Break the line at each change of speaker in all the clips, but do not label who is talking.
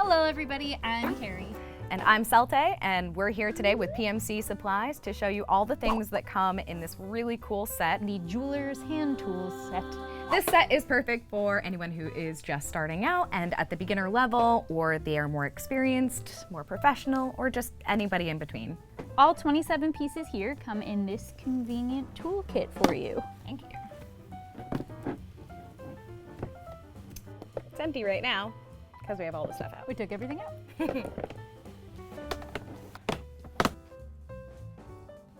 Hello everybody, I'm Carrie.
And I'm Celte, and we're here today with PMC Supplies to show you all the things that come in this really cool set.
The Jeweler's Hand Tools set.
This set is perfect for anyone who is just starting out and at the beginner level, or they are more experienced, more professional, or just anybody in between.
All 27 pieces here come in this convenient toolkit for you.
Thank you. It's empty right now because we have all the stuff out.
We took everything out.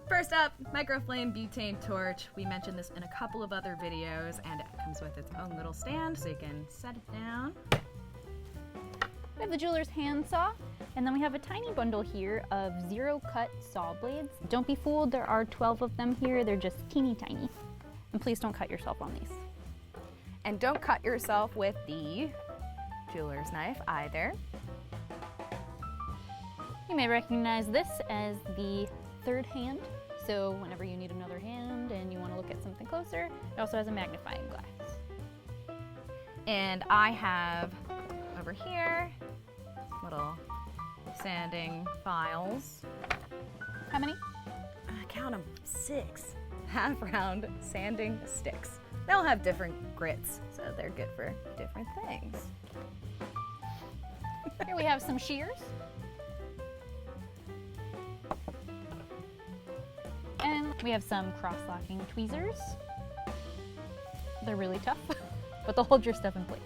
First up, Microflame Butane Torch. We mentioned this in a couple of other videos, and it comes with its own little stand so you can set it down.
We have the Jeweler's Hand Saw, and then we have a tiny bundle here of zero-cut saw blades. Don't be fooled, there are 12 of them here. They're just teeny tiny. And please don't cut yourself on these.
And don't cut yourself with the jeweler's knife either.
You may recognize this as the third hand. So whenever you need another hand and you want to look at something closer, it also has a magnifying glass.
And I have over here little sanding files.
How many?
I count them, 6 half-round sanding sticks. They'll have different grits, so they're good for different things.
Here we have some shears. And we have some cross-locking tweezers. They're really tough, but they'll hold your stuff in place.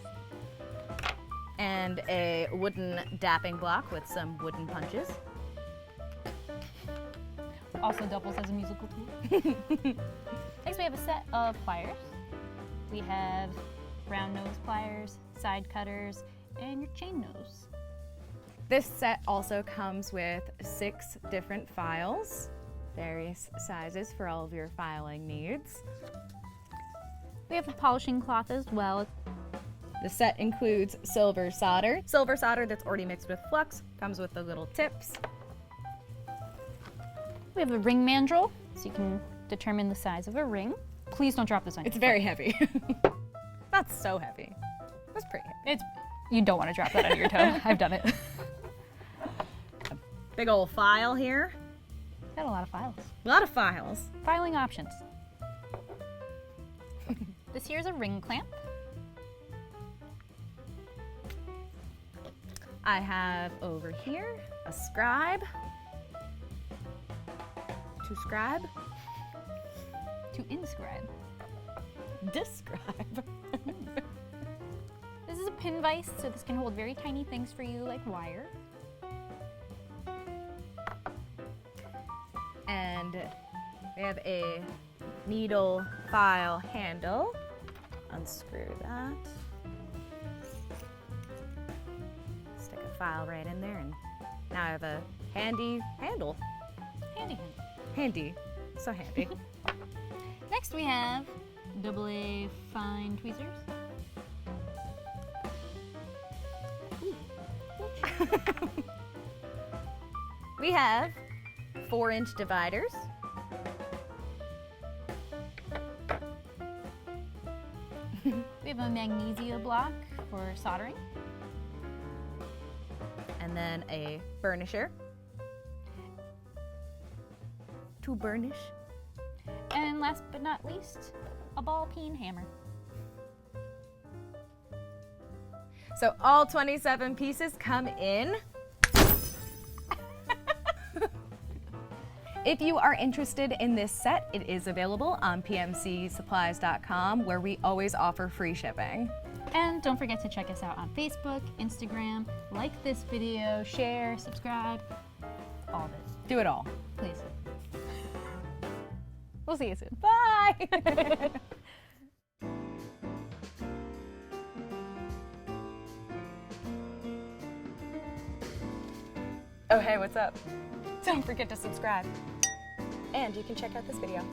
And a wooden dapping block with some wooden punches.
Also doubles as a musical tool. Next we have a set of pliers. We have round nose pliers, side cutters, and your chain nose.
This set also comes with 6 different files. Various sizes for all of your filing needs.
We have a polishing cloth as well.
The set includes silver solder. Silver solder that's already mixed with flux, comes with the little tips.
We have a ring mandrel, so you can determine the size of a ring. Please don't drop this on your
It's very heavy. Not so heavy. That's pretty heavy.
You don't want to drop that on your toe. I've done it.
A big old file here.
Got a lot of files.
A lot of files.
Filing options. This here is a ring clamp.
I have over here a scribe. To scribe.
To inscribe.
Describe.
This is a pin vise, so this can hold very tiny things for you like wire.
And we have a needle file handle. Unscrew that. Stick a file right in there, and now I have a handy handle.
Handy hand.
Handy. So handy.
Next we have Doubly Fine Tweezers.
We have 4-inch dividers.
We have a Magnesia block for soldering.
And then a burnisher to burnish.
And last but not least, a ball peen hammer.
So all 27 pieces come in. If you are interested in this set, it is available on pmcsupplies.com, where we always offer free shipping.
And don't forget to check us out on Facebook, Instagram, like this video, share, subscribe, all of it.
Do it all.
Please. We'll see you soon.
Bye! Oh, hey, what's up? Don't forget to subscribe. And you can check out this video.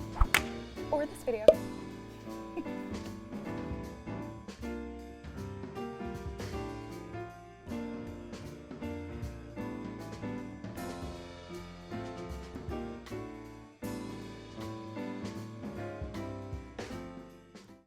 Or this video.